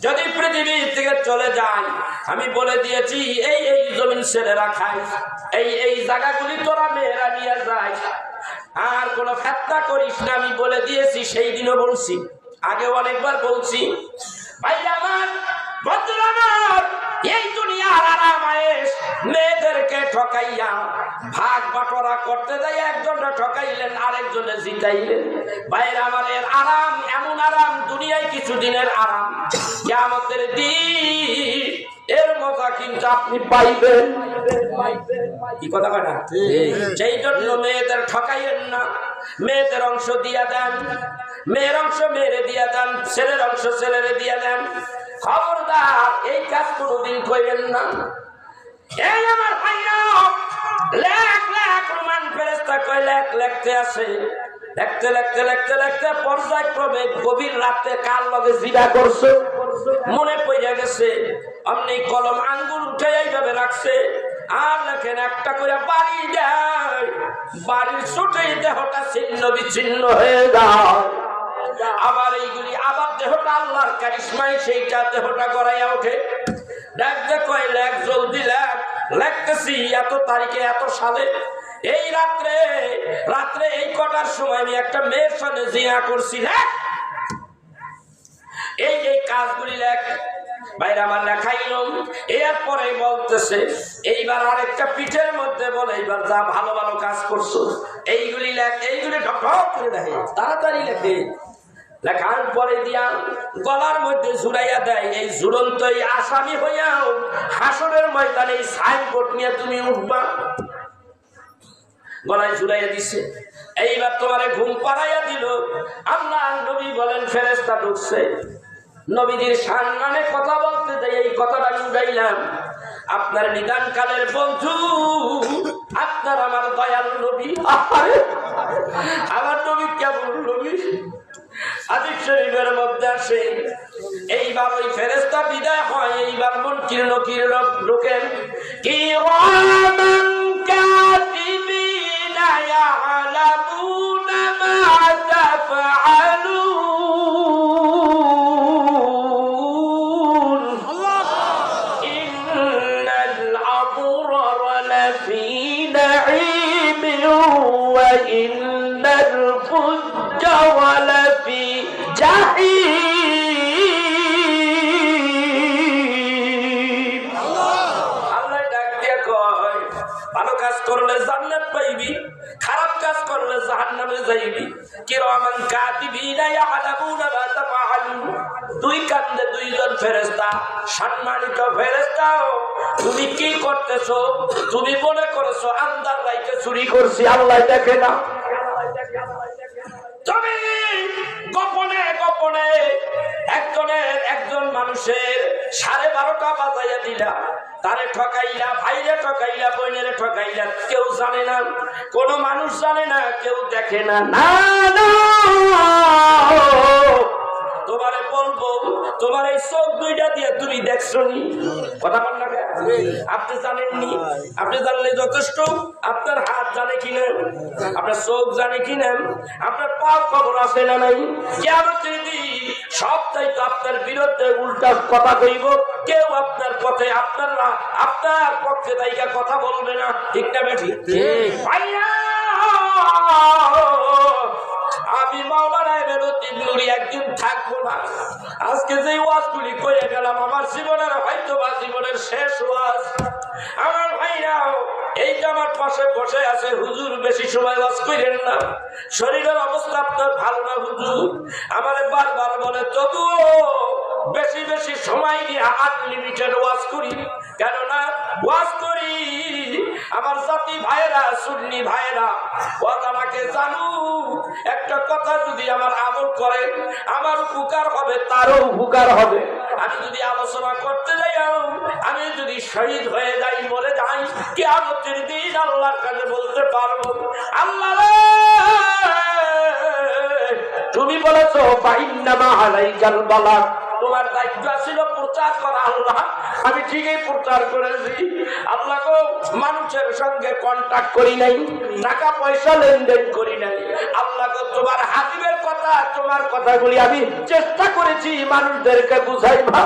যদি পৃথিবী থেকে চলে যায়, আমি বলে দিয়েছি এই এই জমিন ছেলেরা খায়, এই এই জায়গাগুলি তোরা মেয়েরা নিয়ে যায়, আর কোন ফেতনা করিস না, আমি বলে দিয়েছি। সেই দিনও বলছি, আগে অনেকবার বলছি। ভাই আমার, বন্ধুরা আমার, এই দুনিয়ার আরাম আয়েশ মেয়েদেরকে ঠকাইয়া ভাগ বাটোয়ারা করতে যাই, একজনটা ঠকাইলেন, আরেকজনে জিতাইলেন। ভাইয়ের আমার, এর আরাম এমন আরাম, দুনিয়ায় কিছুদিনের আরাম, কিয়ামতের দিন এর মজা কিন্তু আপনি পাইবেন। কি কথা কয় না? সেই জন্য মেয়েদের ঠকাইয়েন না, মেয়েদের অংশ দিয়া দেন, মেয়ের অংশ মেয়েরে দিয়া দেন, ছেলের অংশ ছেলেরে দিয়া দেন। খবরদার এই কাজ কোনোদিন কইবেন না। এই আমার ভাইরা, লেখ লেখ রোমান ফেরেশতা কয় লেখ, লেখতে আসে, লেখতে লেখতে লেখতে লেখতে পর্যায়ক্রমে গভীর রাতে কার লগে জিরা করছে মনে পড়ে গেছে। অমনি কলম আঙ্গুল উঠে এইভাবে রাখছে, আর লেখেন একটা করে বাড়ি দেয়, বাড়ির ছোটই দেহটা ছিন্ন বিচ্ছিন্ন হয়ে যায়। আবার এইগুলি আবার দেহটা আল্লাহর কারিশমায় সেইটা দেহটা গড়াইয়া ওঠে। দেখতে কয় লেখ, জলদি লেখ। লেখতেছি এত তারিখে এত সালে এই রাত্রে রাত্রে এই কটার সময় আমি একটা মেয়ের সাথে জিনা করছি। লেখ, এই এই কাজগুলি লেখ। বাইরে আমার লেখাইল। এরপরে বলতেছে এইবার আরেকটা পিঠের মধ্যে বলে এইবার যা ভালো ভালো কাজ করছো এইগুলি লেখ, এইগুলি ঢক ঢক করে দেখে, তাড়াতাড়ি লেখে। লেখার পরে দিয়া গলার মধ্যে ঝুলাইয়া দেয়। এই ঝুলন্ত এই আসামি হইয়াও হাসরের ময়দানে এই সাইনবোর্ড নিয়ে তুমি উঠবা, গলায় ঝুলাইয়া দিছে। এইবার তোমারে ঘুম পাড়াইয়া দিল। আল্লাহ নবী বলেন ফেরেশতা ঢুকছে। নবীদের সম্মানে কথা বলতে যাই এই কথাটা উড়াইলাম। আপনার নিদান কালের বন্ধু, আপনার আমার দয়াল নবী, আমার নবী কেমন নবী? হাদিস শরীফের মধ্যে আসে এইবার ওই ফেরেশতা বিদায় হয়। এইবার মুনকির নকির ঢোকেন। কিরামান কাতিবিনা ইয়ালামুনা মা তাফআলুন ইন্নাল আবরারা লাফি নাঈমিন ওয়া ইন্নাল ফুজ্জারা লাফি জাহিম। আল্লাহ ডাক দিয়া কয়, ভালো কাজ করলে জান্নাত পাইবি, খারাপ কাজ করলে জাহান্নামে যাইবি। কিরামান কাতিবিনা ইয়ালামুনা মা তাফআলুন। দুই কান্দে দুইজন ফেরেশতা, সম্মানিত ফেরেশতা। তুমি কি করতেছো? তুমি মনে করেছো আন্দার রাইতে চুরি করছি, আল্লাহ দেখে না? তুমি গোপনে গোপনে একজন মানুষের 12:30 বাজাইয়া দিলা, তারে ঠকাইলা, ভাইরে ঠকাইলা, বোনেরে ঠকাইলা, কেউ জানে না, কোন মানুষ জানে না, কেউ দেখে না। না না, তোমারে বলবো, তোমার এই চোখ দুইটা দিয়ে তুমি দেখছো নি? কথা বল না, আপনি জানেননি? আপনি জানলে যথেষ্ট। আপনার হাত জানে কিনা, আপনার চোখ জানে কিনা, আপনার পা খবর আছে না নাই? কিয়ামতের দিন সব চাইতো আপনার বিরুদ্ধে উল্টা কথা কইব, কেউ আপনার পথে আপনার পক্ষে দায়িকা কথা বলবে না। ঠিক না বেঠি? ভাইয়া, আমি মাওলানা লতিফ নুরি একদিন থাকবো না। আজকে যে ওয়াজগুলি করে গেলাম আমার জীবনের হয়তো বা জীবনের শেষ ওয়াজ। আমার ভাইরাও এইটা আমার পাশে বসে আছে, হুজুর বেশি সময় ওয়াজ করেন না, শরীরের অবস্থা আপনার ভালো না হুজুর। আমারে বারবার বলে তবুও বেশি বেশি সময় দিয়ে আনলিমিটেড ওয়াজ করি। কেননা ওয়াজ করি আমার জাতি ভাইরা, সুন্নি ভাইরা, ওয়াজ আমাকে জানু। একটা কথা যদি আমার আমল করে আমার উপকার হবে, তারও উপকার হবে। আমি যদি আলোচনা করতে যাই, আমি যদি শহীদ হয়ে যাই, মরে যাই, কিয়ামতের দিন আল্লাহর কাছে বলতে পারবো, আল্লাহ তুমি বলেছো ফাইন্নামা আলাইকাল বালাগ, তোমার দায়িত্ব ছিল প্রচার করা। আল্লাহ আমি ঠিকই প্রচার করেছি। আল্লাহ গো, মানুষের সঙ্গে কন্টাক্ট করি নাই, টাকা পয়সা লেনদেন করি নাই। আল্লাহ গো, তোমার হাবিবের কথা, তোমার কথাগুলি আমি চেষ্টা করেছি মানুষদেরকে বুঝাইবা।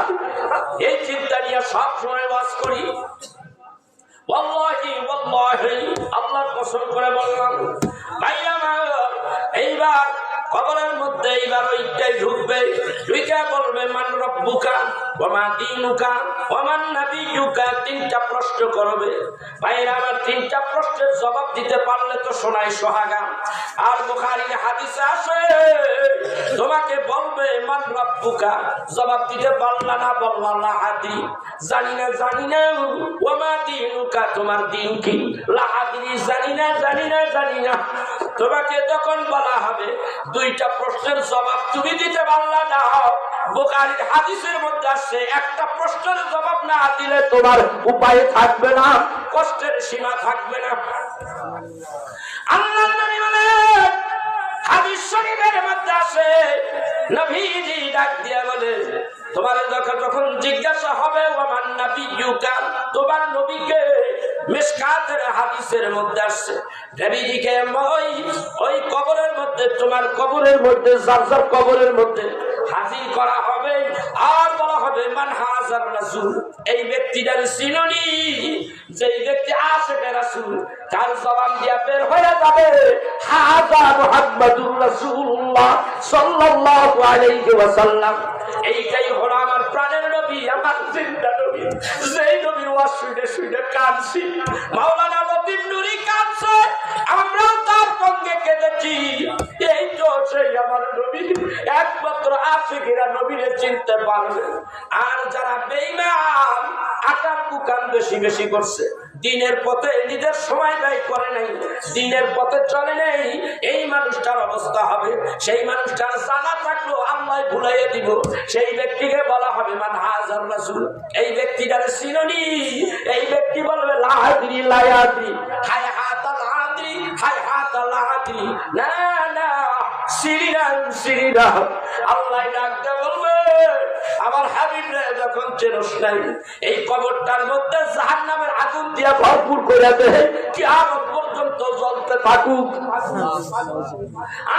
এই চিন্তা নিয়ে সব সময় বাস করি। ওয়াল্লাহি ওয়াল্লাহি আল্লাহর কসম করে বললাম, ভাইয়া আমার এইবার কবরের মধ্যে এইবার ওইটাই ঢুকবে, ঢুকে বলবে মান রব্বুকা ওয়া মা দীনুকা ওয়া মান নাবিয়ুকা। তিনটা প্রশ্ন করবে। ভাইরা আমার, তিনটা প্রশ্নের জবাব দিতে পারলে তো শোনাই সোহাগা। আর বুখারীর হাদিসে আছে তোমাকে বলবে মান রব্বুকা, জবাব দিতে পারলা না, বললা লা আদি, জানি না জানি না। ওয়া মা দীনুকা, তোমার দিন কি? লা আদি, জানি না জানি না জানি না। তোমাকে যখন বলা হবে দুইটা প্রশ্নের জবাব তুমি দিতে পারলা না, বুখারীর হাদিসের মধ্যে আছে একটা প্রশ্নের জবাব না দিলে তোমার উপায় থাকবে না, কষ্টের সীমা থাকবে না। আল্লাহর নবী বলেন, হাদিস শরীফের মধ্যে আছে, নবীজি ডাক দিয়া বলে তোমার যখন জিজ্ঞাসা হবে ওয়ামান নাবিয়ুকা, তোমার নবীকে, মিশকাতের হাদিসের মধ্যে আসছে নবীজিকে ওই কবরের মধ্যে, তোমার কবরের মধ্যে, যার কবরের মধ্যে হাজির করা হবে। আর বলা হবে মান হাজার রাসূল, এই ব্যক্তিটার চিনুনি, যেই ব্যক্তি আশিকে রাসূল, তার জবান দিয়া বের হয়ে যাবে হাজা মুহাম্মাদুর রাসূলুল্লাহ সাল্লাল্লাহু আলাইহি ওয়াসাল্লাম। এইটাই হলো আমার প্রাণের নবী, আমার জিন্দা নবী, যেই নবীর ওয়াজ শুনে শুনে কাঁদছি। মাওলানা লতিফ নুরি কাঁদছে, আমরাও তার সঙ্গে কেঁদেছি। এই তো সেই আমার নবী, একমাত্র আশিকেরা নবীরে চিনতে পারবে। আর যারা বেঈমান আকাম কুকাম বেশি বেশি করছে, দিনের পথে নিজের সময় ব্যয় করে নাই, দিনের পথে চলে নেই, এই মানুষটার অবস্থা হবে, সেই মানুষটার জানা থাকলো আল্লাহ ভুলাইয়ে দিব, সেই ব্যক্তিকে বলা হবে মান হাজার রাসূল। এই ব্যক্তিটার চিননি, এই ব্যক্তি বলবে লা আদরি লা আদরি, হায় হাতা লা আদরি, হায় হাতা লা আদরি, না না সিরিরাম সিরিরাম। আল্লাহ ডাকতে বলবে আমার হাবিবরে যখন চেনস নাই, এই কবরটার মধ্যে জাহান্নামের আগুন দিয়া ভরপুর করে দে, কিয়ামত পর্যন্ত জ্বলতে থাকুক।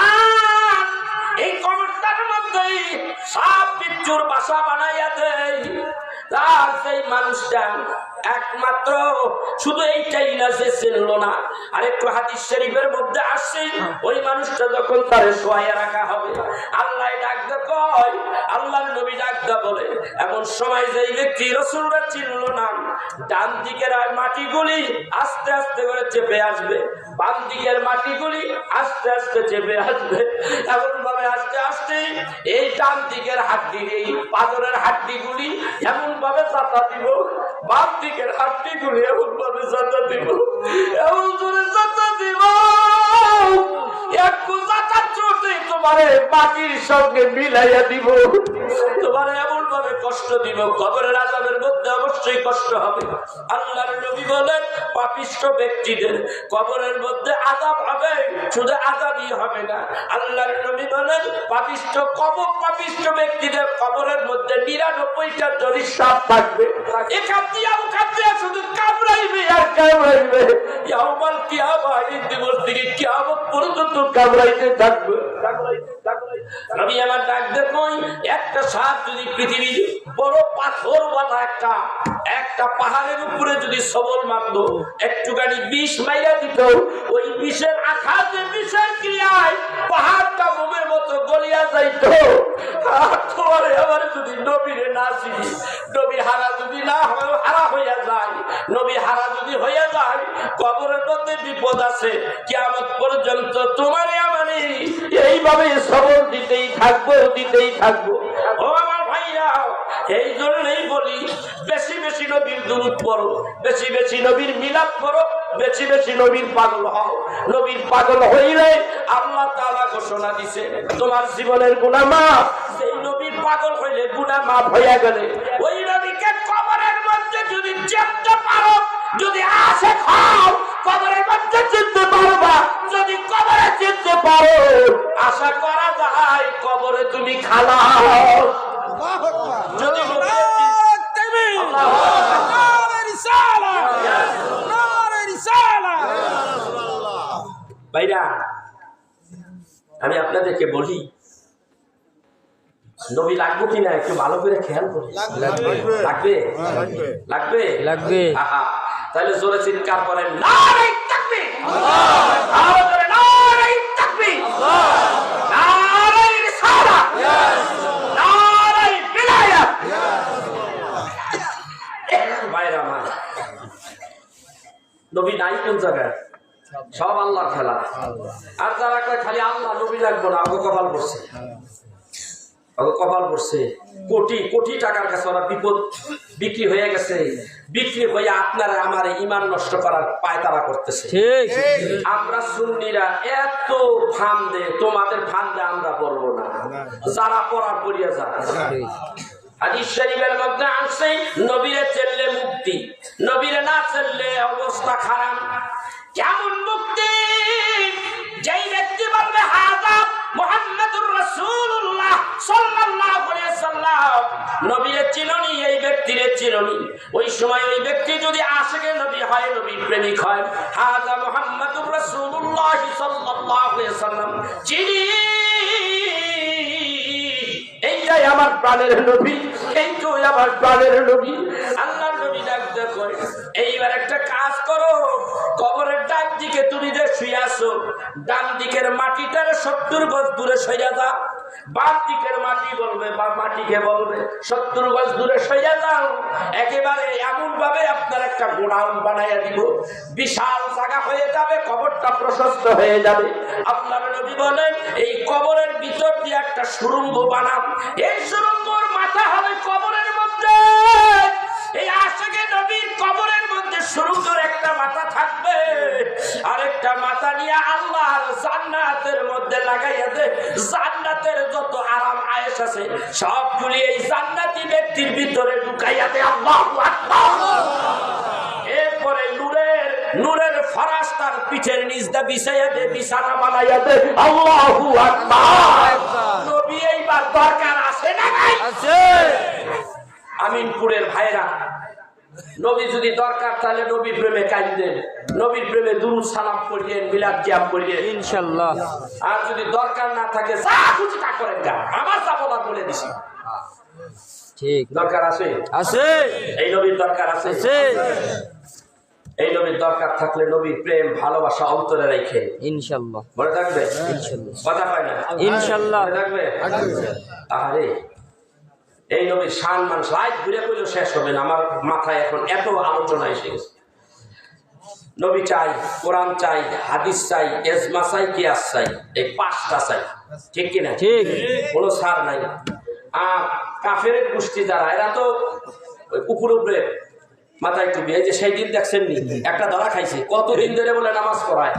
আর এই কবরটার মধ্যেই সাপ বিচ্ছুর বাসা বানাইয়া দেয়। তার সেই মানুষটা একমাত্র শুধু এইটাই না, সে চিনল না। আর একটু হাদিস শরীফের মধ্যে আসছে, ওই মানুষটা যখন তারে শোয়াইয়া রাখা হবে, আল্লাহ ডাকতে কয়, আল্লাহর নবী ডাকতে বলে এমন সময় যেই ব্যক্তি রাসূলরা চিনল না, ডান দিকের মাটিগুলি আস্তে আস্তে করে চেপে আসবে, বাম দিকের মাটিগুলি আস্তে আস্তে চেপে আসবে। এমন ভাবে আস্তে আস্তে এই ডান দিকের হাড্ডি, এই পাথরের হাড্ডিগুলি এমন ভাবে চাপা দিব, বাম দিকের হাড্ডিগুলি এমন ভাবে চাপা দিব, এমন করে চাপা দিব, একটু চাপা চোটে তোমারে মাটির সঙ্গে মিলাইয়া দিব, তোমার এমন ভাবে কষ্ট দিব, কবরের আযাবের মধ্যে অবশ্যই কষ্ট হবে। আল্লাহর নবী বলেন পাপিষ্ঠ ব্যক্তিদের কবরের মধ্যে আযাব হবে, শুধু আযাবই হবে না। আল্লাহর নবী বলেন পাপিষ্ঠ ব্যক্তিদের কবরের মধ্যে ৯৯টা জরির সাপ থাকবে, এখান দিয়ে ওখান দিয়ে শুধু কামড়াইবে আর কামড়াইবে, ইয়াউমাল কিয়ামা, এই দিবস থেকে কিয়ামত পর্যন্ত কামড়াইতে থাকবে। নবী আমার ডাক দেখুন, একটা সাপ যদি পৃথিবীর বড় পাথরওয়ালা একটা পাহাড়ের উপরে যদি সবল মারত, একটুখানি বিষ মাইরা দিত, ওই বিষের আঘাতে, বিষের ক্রিয়ায় পাহাড়টা মোমের মতো গলিয়া যাইত। তোমারে আমার যদি নবীরে না চিনি, নবী হারা যদি না হারা হইয়া যায়, নবী হারা যদি হইয়া যায়, কবরের মধ্যে বিপদ আছে, কিয়ামত পর্যন্ত তোমারে আমারে এইভাবে সবল দিতেই থাকবো। ও আমার ভাইরা, এই জন্যই বলি বেশি বেশি নবীর দুরূদ পড়ো, বেশি বেশি নবীর মিলাদ পড়ো, বেশি বেশি নবীর পাগল হও। নবীর পাগল হইলে আল্লাহ তাআলা ঘোষণা দিছে তোমার জীবনের গুনাহ মাফ। সেই নবীর পাগল হইলে গুনাহ মাফ হইয়া গেলে ওই নবীকে কবরের মধ্যে যদি চিনতে পারো, যদি আসে খাও, কবরের মধ্যে চিনতে পারবা, যদি কবরে চিনতে পারো, আশা করা যায় কবরে তুমি খালাও। যদি ভাইরা, আমি আপনাদেরকে বলি নবী লাগবে কিনা একটু ভালো করে খেয়াল করি। লাগবে। তাহলে জোরে চিৎকার করেন নারে তাকবীর, আরো জোরে নারে তাকবীর, নারে রিসালাত, নারে বিলায়াত। ভাইরা আমার, নবী নাই কোন জায়গায়? সব আল্লাহর খেলা। আর যারা কয় খালি আল্লাহ নবী লাগবো না, আগে কপাল পড়ছে, কোটি কোটি টাকার কাছে ওরা বিপদ বিক্রি হয়ে গেছে, বিক্রি হয়ে আপনারা আমার ঈমান নষ্ট করার পায়তারা করতেছে। আমরা সুন্নিরা এত ফান্দে, তোমাদের ফান্দে আমরা পড়বো না, যারা পড়ার পড়িয়া যায়। হাদিস শরীফের মধ্যে আছে নবীরে চেনলে মুক্তি, নবীরে না চেনলে অবস্থা খারাপ। কেমন মুক্তি? যেই ব্যক্তি বলবে হাযা মুহাম্মাদুর রাসূলুল্লাহ সাল্লাল্লাহু আলাইহি ওয়াসাল্লাম, নবীরে চিননি, এই ব্যক্তিরে চিননি, ওই সময় ওই ব্যক্তি যদি আশিকে নবী হয়, নবী প্রেমিক হয়, হাযা মুহাম্মাদুর রাসূলুল্লাহ সাল্লাল্লাহু আলাইহি ওয়াসাল্লাম, চিনি এইটাই আমার প্রাণের নবী, এইটাই আমার প্রাণের নবী। আল্লাহর নবী ডাকতে কয় এইবার একটা কাজ করো, কবরের ডান দিকে তুমি যে শুয়ে আছো, ডান দিকের মাটিটার 70 গজ দূরে সরিয়ে দাও। বাম দিকের মাটি বলবে বা মাটিকে বলবে 70 গজ দূরে সইয়া যাও, একেবারে এমন ভাবে আপনার একটা গোডাউন বানাইয়া দিব, বিশাল জায়গা হয়ে যাবে, কবরটা প্রশস্ত হয়ে যাবে। আপনার নবী বলেন এই কবরের ভিতর দিয়ে একটা সুড়ঙ্গ বানান, এই সুড়ঙ্গর মাথা হবে কবরের মধ্যে। এই আশিকে নবীর কবরের মধ্যে সুড়ঙ্গের একটা মাথা থাকবে, আরেকটা মাথা নিয়ে আল্লাহর জান্নাতের মধ্যে লাগাইয়া দে। জান্নাতের যত আরাম আয়েশ আছে সবগুলি এই জান্নাতি ব্যক্তির ভিতরে ঢুকাইয়া দে। আল্লাহু আকবার। এরপরে নূরের ফরাশ তার পিঠের নিচ দিয়ে বিছাইয়া দে, বিছানা বানাইয়া দে। আল্লাহু আকবার। নবী এইবার দরকার আছে না নাই? আছে। আমিনপুরের ভাইরা, নবী যদি দরকার তাহলে নবী প্রেমে কাঁদেন, নবীর প্রেমে দুরূদ সালাম পড়িয়েন, মিলাদ কিয়াম পড়িয়েন ইনশাআল্লাহ। আর যদি দরকার না থাকে যা খুশি তা করেন, আমার যাবো না বলে দিছি। ঠিক দরকার আছে, আছে। এই নবীর দরকার আছে, আছে। এই নবীর দরকার থাকলে নবীর প্রেম ভালোবাসা অন্তরে রেখে ইনশাআল্লাহ মনে থাকবে। ইনশাআল্লাহ কথা পায় না, ইনশাআল্লাহ মনে থাকবে। আরে এই নবীর শান মান লাইট ঘুরে কইলেও শেষ হবে না। আমার মাথায় এখন এত আলোচনা এসে গেছে। নবী চাই, কোরআন চাই, হাদিস চাই, ইজমা চাই, কিয়াস চাই, এই 5টা চাই। ঠিক কিনা? ঠিক। কোনো ছাড় নাই। কাফের গোষ্ঠী যারা, এরা তো উপরে উপরে মাথায় টুপি। এই যে সেই দিন দেখছেন নি একটা ধরা খাইছে, কতদিন ধরে বলে নামাজ পড়ায়,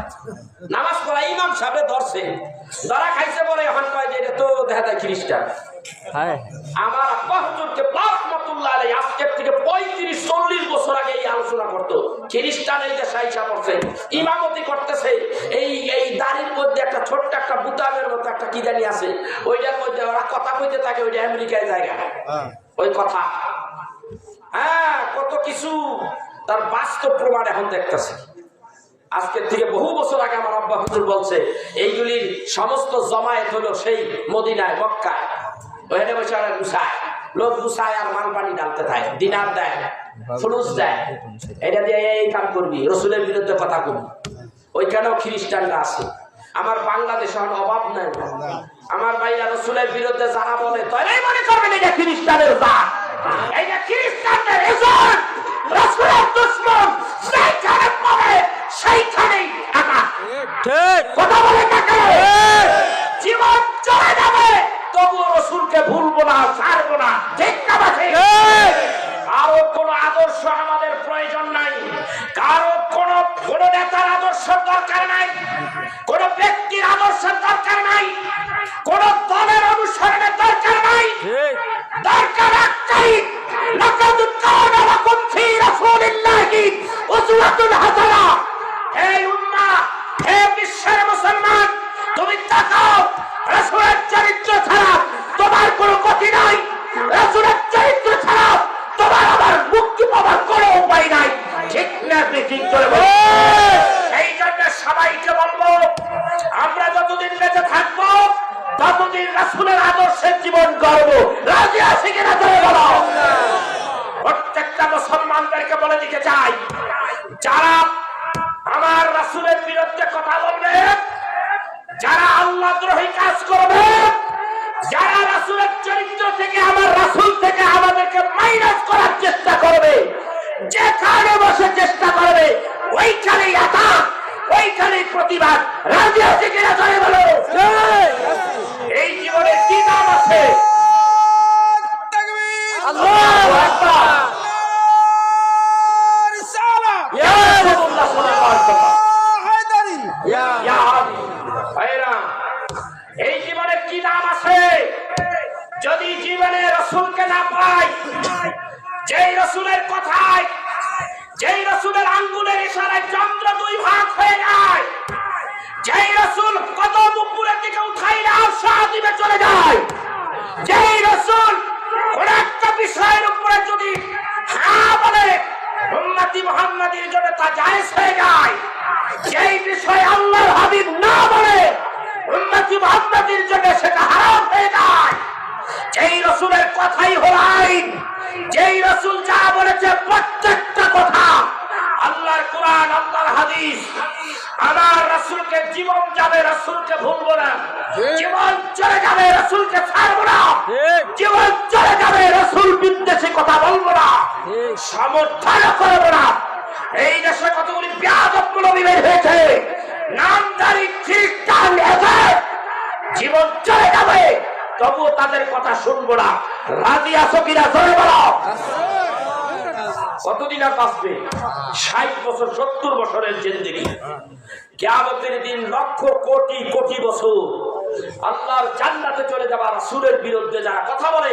নামাজ পড়ায় ইমাম সাহেব ধরছে, ধরা খাইছে বলে এখন কয় যে এটা তো দেখা যায় খ্রিস্টান। আমার আব্বাহুজুরকে রহমাতুল্লাহ আলাইহি আজকের থেকে 35-40 বছর আগে এই আলোচনা করতো। খ্রিস্টান এই দেশে আইসা পড়ছে, ইমামতি করতেছে, এই দাড়ির মধ্যে একটা ছোট্ট একটা বুতামের মতো একটা কি জানি আছে, ওইটার মধ্যে ওরা কথা কইতে থাকে, ওইটা আমেরিকায় জায়গা ওই কথা। হ্যাঁ, কত কিছু তার বাস্তব প্রমাণ এখন দেখতেছে। আজকের থেকে বহু বছর আগে আমার আব্বা হুজুর বলছে এইগুলির সমস্ত জমায়েত হলো সেই মদিনায়, মক্কায়। ওখানে বসে ওরা গুছায়, লোক গুছায় আর মাল পানি ডালতে থাকে, দিনার দেয়, ফুলুস দেয়, এটা দিয়ে এই কাম করবি, রসুলের বিরুদ্ধে কথা করবি। ওইখানেও খ্রিস্টানরা আছে। আমার বাংলাদেশে অভাব নাই। আমার ভাইয়া রসুলের বিরুদ্ধে যারা বলে তারাই মনে করবেন এটা খ্রিস্টানের জাত, এটা খ্রিস্টানদের এজেন্ট, রসুলের দুশমন। সেইখানে পড়ে সেইখানেই থাকা। ঠিক কথা বলে কাকে জীবন চলে যাবে, তবুও রসুলকে ভুলবো না, ছাড়বো না। ঠিক না বাকি? কারো কোন আদর্শ আমাদের প্রয়োজন নাই, কারো কোন নেতার আদর্শের দরকার নাই, কোন ব্যক্তির আদর্শের দরকার নাই, কোন দলের অনুসরণের দরকার নাই। দরকার একটাই, লাকাদ কানা লাকুম ফী রাসূলিল্লাহি উসওয়াতুন হাসানা। হে উম্মাহ, হে বিশ্বের মুসলমান, তুমি তাকাও, রাসূলের চরিত্র ছাড়া তোমার কোনো গতি নাই, রাসূলের চরিত্র ছাড়া তোমার আবার মুক্তি পাওয়ার কোনো উপায় নাই। ঠিক না? ঠিক করে বলো। এই জন্য সবাইকে বলবো, আমরা যতদিন বেঁচে থাকবো ততদিন রাসূলের আদর্শের জীবন গড়বো। রাজি আছি কিনা জোরে বলো। প্রত্যেকটা মুসলমানদেরকে বলে দিতে চাই, যারা আমার রাসূলের বিরুদ্ধে কথা বলবে, যারা আল্লাহদ্রোহী কাজ করবে, যারা রাসূলের চরিত্র থেকে, আমার রাসূল থেকে আমাদেরকে মাইনাস করার চেষ্টা করবে, যেখানে বসে চেষ্টা করবে ওইখানেই আঘাত, ওইখানেই প্রতিবাদ। রাজি আছে কিনা জোরে বলো। এই জীবনে কি নাম আছে? আল্লাহু আকবার। ইয়া রাসূলুল্লাহ সাল্লাল্লাহু আলাইহি ওয়াসাল্লাম, ইয়া হাদি ভাইরা, এই জীবনে কি নাম আছে? যদি জীবনে রাসূলকে না পাই, যেই রাসূলের কথায়, যেই রাসূলের আঙ্গুলের ইশারায় চন্দ্র 2 ভাগ হয়ে যায়, যেই রাসূল কদম উপরের দিকে উঠাইলে আরশ আযিমে চলে যায়, যেই রাসূল কোন একটা বিষয়ের উপরে যদি হ্যাঁ বলে উম্মতি মুহাম্মাদীর জন্য তা জায়েজ হয়ে যায়, যেই বিষয়ে আল্লাহর হাবিব না বলে উম্মতি মুহাম্মাদীর জন্য সেটা হারাম হয়ে যায়, যেই রাসূলের কথাই হলো আইন, যেই রাসূল যা বলেছে প্রত্যেকটা কথা আল্লাহর কোরআন, আল্লাহর হাদিস, আমার রাসূলকে জীবন যাবে, রাসূলকে ভুলবো না। জীবন চলে যাবে, রাসূলকে ছাড়বো না। জীবন চলে যাবে, রাসূল বিদ্বেষী কথা বলবো না, সমর্থন করবো না। এই দেশে কতগুলি বেয়াদব মৌলবি বের হয়েছে, নামদারি খ্রিস্টান এসে জীবন চলে যাবে, তবুও তাদের কথা শুনবো না। রাজি আছো কিনা জোরে বলো। কতদিন আর বাঁচবে? 60 বছর, 70 বছরের জিন্দেগি। কিয়ামতের দিন লক্ষ কোটি কোটি বছর আল্লাহর জান্নাতে চলে যাবা। রাসূলের বিরুদ্ধে যারা কথা বলে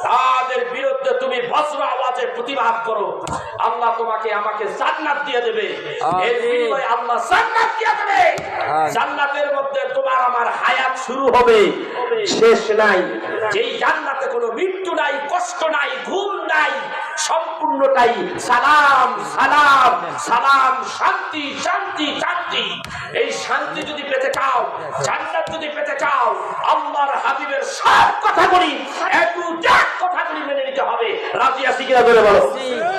তাদের বিরুদ্ধে তুমি বজ্র আওয়াজে প্রতিবাদ করো, আল্লাহ তোমাকে আমাকে জান্নাত দিয়ে দেবে। এর বিনিময়ে আল্লাহ জান্নাত দিয়ে দেবে। জান্নাতের মধ্যে তোমার আমার হায়াত শুরু হবে, শেষ নাই। যেই জান্নাতে কোনো মৃত্যু নাই, কষ্ট নাই, ঘুম নাই, সম্পূর্ণটাই সালাম সালাম সালাম, শান্তি শান্তি শান্তি। এই শান্তি যদি পেতে চাও, জান্নাত যদি পেতে চাও, আল্লাহর হাবিবের সব কথাগুলি, একটু যাক কথাগুলি মেনে নিতে হবে। রাজি আছি কিনা বলে বলো।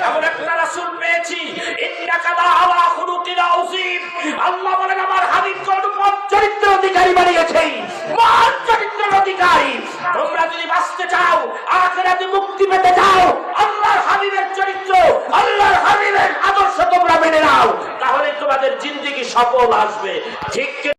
এমন একটা রাসূল পেয়েছি, ইন্নাকা লাআলা খুলুকিন আযীম। আল্লাহ বলেন আমার হাবিবকে অনুপম চরিত্র অধিকারী বানিয়েছেন, মহান চরিত্রের অধিকারী। তোমরা যদি বাঁচতে চাও, আখিরাতে মুক্তি পেতে চাও, আল্লাহর হাবিবের চরিত্র, আল্লাহর হাবিবের আদর্শ তোমরা মেনে নাও, তাহলে তোমাদের জিন্দেগি সফল আসবে। ঠিক